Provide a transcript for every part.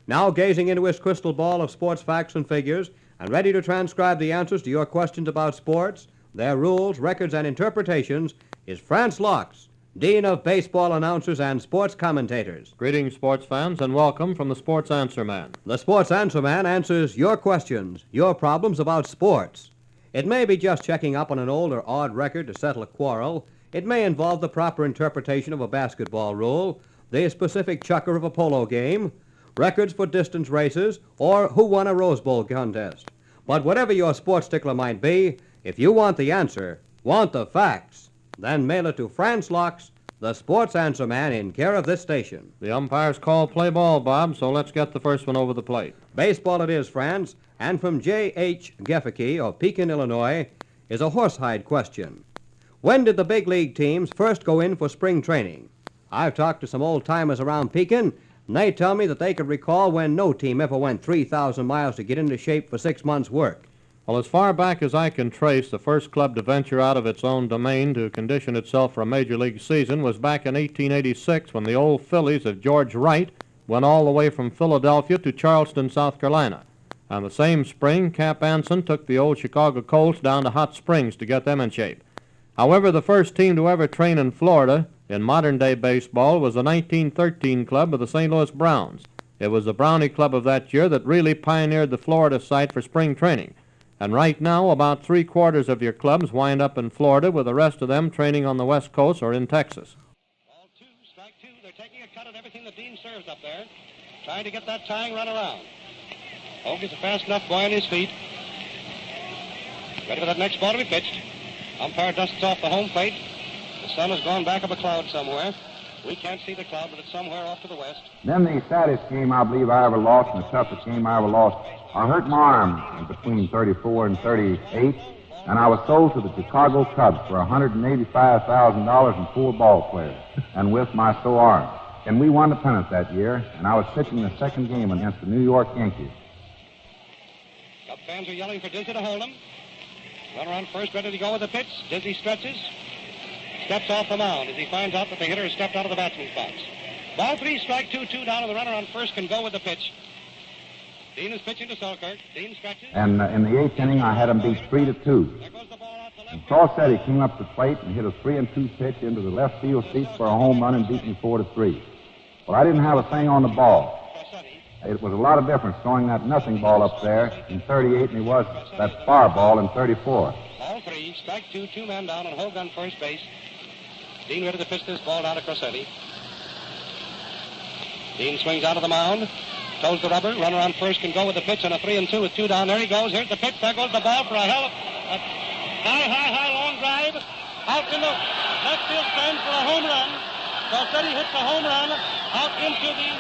now gazing into his crystal ball of sports facts and figures and ready to transcribe the answers to your questions about sports, their rules, records, and interpretations, is Franz Laux, Dean of Baseball Announcers and Sports Commentators. Greetings, sports fans, and welcome from the Sports Answer Man. The Sports Answer Man answers your questions, your problems about sports. It may be just checking up on an old or odd record to settle a quarrel. It may involve the proper interpretation of a basketball rule, the specific chukker of a polo game, records for distance races, or who won a Rose Bowl contest. But whatever your sports stickler might be, if you want the answer, want the facts, then mail it to Franz Laux, the Sports Answer Man, in care of this station. The umpires call play ball, Bob, so let's get the first one over the plate. Baseball it is, Franz, and from J.H. Geffeke of Pekin, Illinois, is a horsehide question. When did the big league teams first go in for spring training? I've talked to some old-timers around Pekin, and they tell me that they could recall when no team ever went 3,000 miles to get into shape for 6 months' work. Well, as far back as I can trace, the first club to venture out of its own domain to condition itself for a major league season was back in 1886 when the old Phillies of George Wright went all the way from Philadelphia to Charleston, South Carolina. And the same spring, Cap Anson took the old Chicago Colts down to Hot Springs to get them in shape. However, the first team to ever train in Florida in modern-day baseball was the 1913 club of the St. Louis Browns. It was the Brownie Club of that year that really pioneered the Florida site for spring training. And right now, about 3/4 of your clubs wind up in Florida, with the rest of them training on the West Coast or in Texas. Ball two, strike two. They're taking a cut at everything that Dean serves up there, trying to get that tying run around. Hogue is a fast enough boy on his feet. Ready for that next ball to be pitched. Umpire dusts off the home plate. The sun has gone back up a cloud somewhere. We can't see the cloud, but it's somewhere off to the west. Then the saddest game I believe I ever lost, and the toughest game I ever lost, I hurt my arm between 34 and 38, and I was sold to the Chicago Cubs for $185,000 and 4 ball players, and with my sore arm. And we won the pennant that year, and I was pitching the second game against the New York Yankees. Cub fans are yelling for Dizzy to hold him. Runner on first, ready to go with the pitch. Dizzy stretches. Steps off the mound as he finds out that the hitter has stepped out of the batsman's box. Ball 3, strike 2 down, and the runner on first can go with the pitch. Dean is pitching to Selkirk. Dean stretches. And in the 8th inning, I had him beat 3-2. There goes the ball out to left. And Saucetti came up the plate and hit a 3-2 pitch into the left field seats for a home run and beat me 4-3. Well, I didn't have a thing on the ball. It was a lot of difference throwing that nothing ball up there in 38 and it was that far ball in 34. Ball 3, strike 2, 2 men down, and Hogue on first base. Dean ready to pitch this ball down to Crossetti. Dean swings out of the mound, toes the rubber. Runner on first can go with the pitch on a 3-2 with 2 down. There he goes. Here's the pitch. There goes the ball for a high, long drive. Out in the left field stands for a home run. Crossetti hits a home run out into the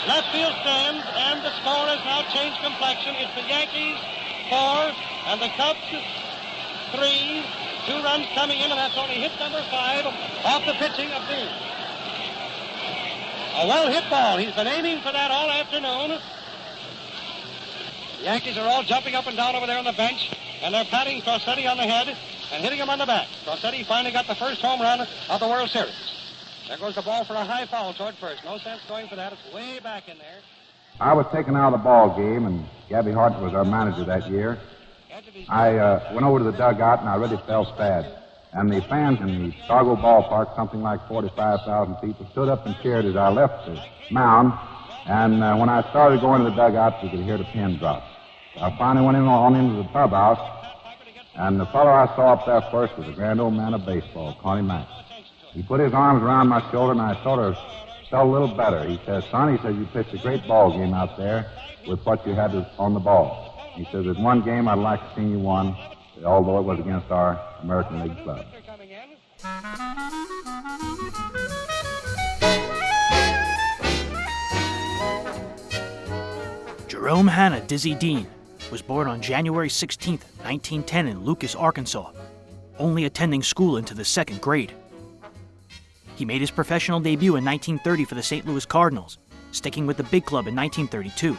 left field stands, and the score has now changed complexion. It's the Yankees 4 and the Cubs 3. 2 runs coming in, and that's only hit number 5 off the pitching of Dean. A well-hit ball. He's been aiming for that all afternoon. The Yankees are all jumping up and down over there on the bench, and they're patting Crossetti on the head and hitting him on the back. Crossetti finally got the first home run of the World Series. There goes the ball for a high foul toward first. No sense going for that. It's way back in there. I was taken out of the ball game, and Gabby Hart was our manager that year. I went over to the dugout, and I really felt sad. And the fans in the Chicago ballpark, something like 45,000 people, stood up and cheered as I left the mound. And when I started going to the dugout, we could hear the pin drop. I finally went on into the clubhouse, and the fellow I saw up there first was a grand old man of baseball, Connie Mack. He put his arms around my shoulder, and I sort of felt a little better. He says, "Son," he says, "you pitched a great ball game out there with what you had on the ball." He says, "There's one game I'd like to see you won, although it was against our American League club." Jerome Hanna, Dizzy Dean, was born on January 16, 1910 in Lucas, Arkansas, only attending school into the 2nd grade. He made his professional debut in 1930 for the St. Louis Cardinals, sticking with the big club in 1932.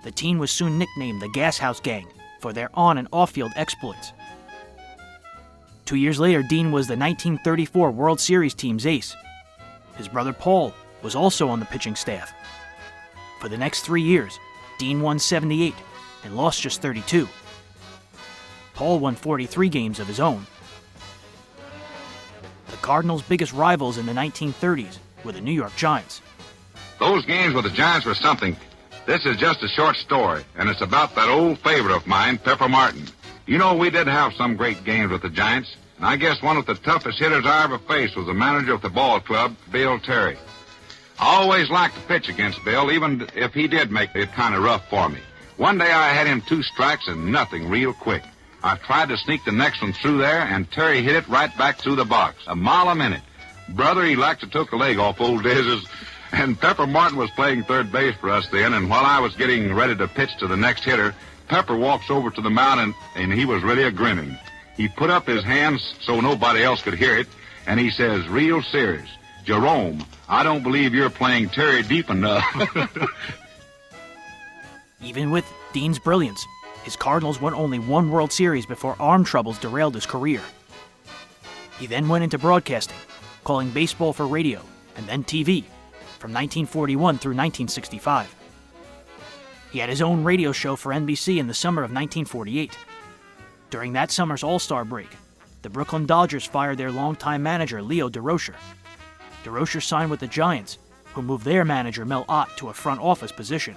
The team was soon nicknamed the Gashouse Gang for their on- and off-field exploits. 2 years later, Dean was the 1934 World Series team's ace. His brother Paul was also on the pitching staff. For the next 3 years, Dean won 78 and lost just 32. Paul won 43 games of his own. The Cardinals' biggest rivals in the 1930s were the New York Giants. Those games with the Giants were something. This is just a short story, and it's about that old favorite of mine, Pepper Martin. You know, we did have some great games with the Giants, and I guess one of the toughest hitters I ever faced was the manager of the ball club, Bill Terry. I always liked to pitch against Bill, even if he did make it kind of rough for me. One day I had him 2 strikes and nothing real quick. I tried to sneak the next one through there, and Terry hit it right back through the box, a mile a minute. Brother, he like to took a leg off old Diz's. And Pepper Martin was playing third base for us then, and while I was getting ready to pitch to the next hitter, Pepper walks over to the mound, and he was really a-grinning. He put up his hands so nobody else could hear it, and he says, real serious, "Jerome, I don't believe you're playing Terry deep enough." Even with Dean's brilliance, his Cardinals won only 1 World Series before arm troubles derailed his career. He then went into broadcasting, calling baseball for radio and then TV, from 1941 through 1965. He had his own radio show for NBC in the summer of 1948. During that summer's All-Star break, the Brooklyn Dodgers fired their longtime manager, Leo DeRocher. DeRocher signed with the Giants, who moved their manager, Mel Ott, to a front office position.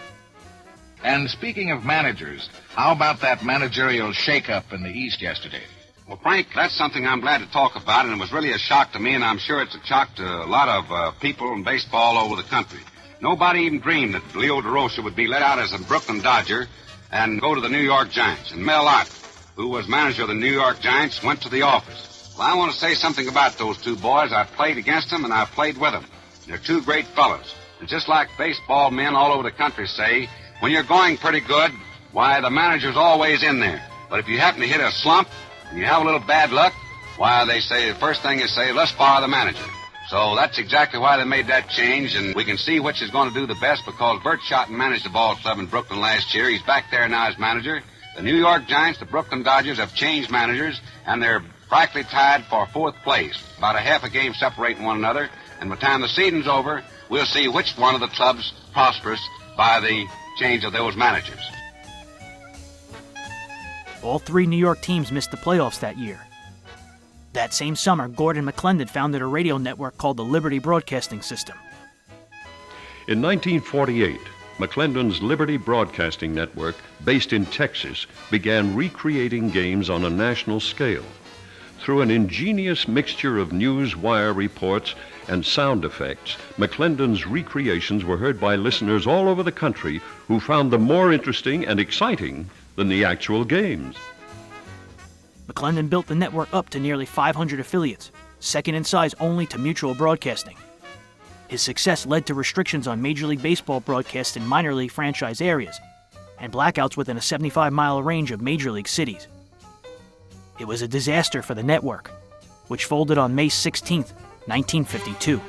And speaking of managers, how about that managerial shakeup in the East yesterday? Well, Frank, that's something I'm glad to talk about, and it was really a shock to me, and I'm sure it's a shock to a lot of people in baseball all over the country. Nobody even dreamed that Leo DeRocher would be let out as a Brooklyn Dodger and go to the New York Giants. And Mel Ott, who was manager of the New York Giants, went to the office. Well, I want to say something about those 2 boys. I've played against them, and I've played with them. They're 2 great fellas. And just like baseball men all over the country say, when you're going pretty good, why, the manager's always in there. But if you happen to hit a slump, and you have a little bad luck, why, they say, the first thing is say, let's fire the manager. So that's exactly why they made that change, and we can see which is going to do the best, because Bert Schotten managed the ball club in Brooklyn last year. He's back there now as manager. The New York Giants, the Brooklyn Dodgers, have changed managers, and they're practically tied for 4th place, about a half a game separating one another. And by the time the season's over, we'll see which one of the clubs prospers by the change of those managers. All 3 New York teams missed the playoffs that year. That same summer, Gordon McClendon founded a radio network called the Liberty Broadcasting System. In 1948, McClendon's Liberty Broadcasting Network, based in Texas, began recreating games on a national scale. Through an ingenious mixture of news wire reports and sound effects, McClendon's recreations were heard by listeners all over the country who found them more interesting and exciting than the actual games. McClendon built the network up to nearly 500 affiliates, second in size only to Mutual Broadcasting. His success led to restrictions on Major League Baseball broadcasts in minor league franchise areas and blackouts within a 75-mile range of major league cities. It was a disaster for the network, which folded on May 16, 1952.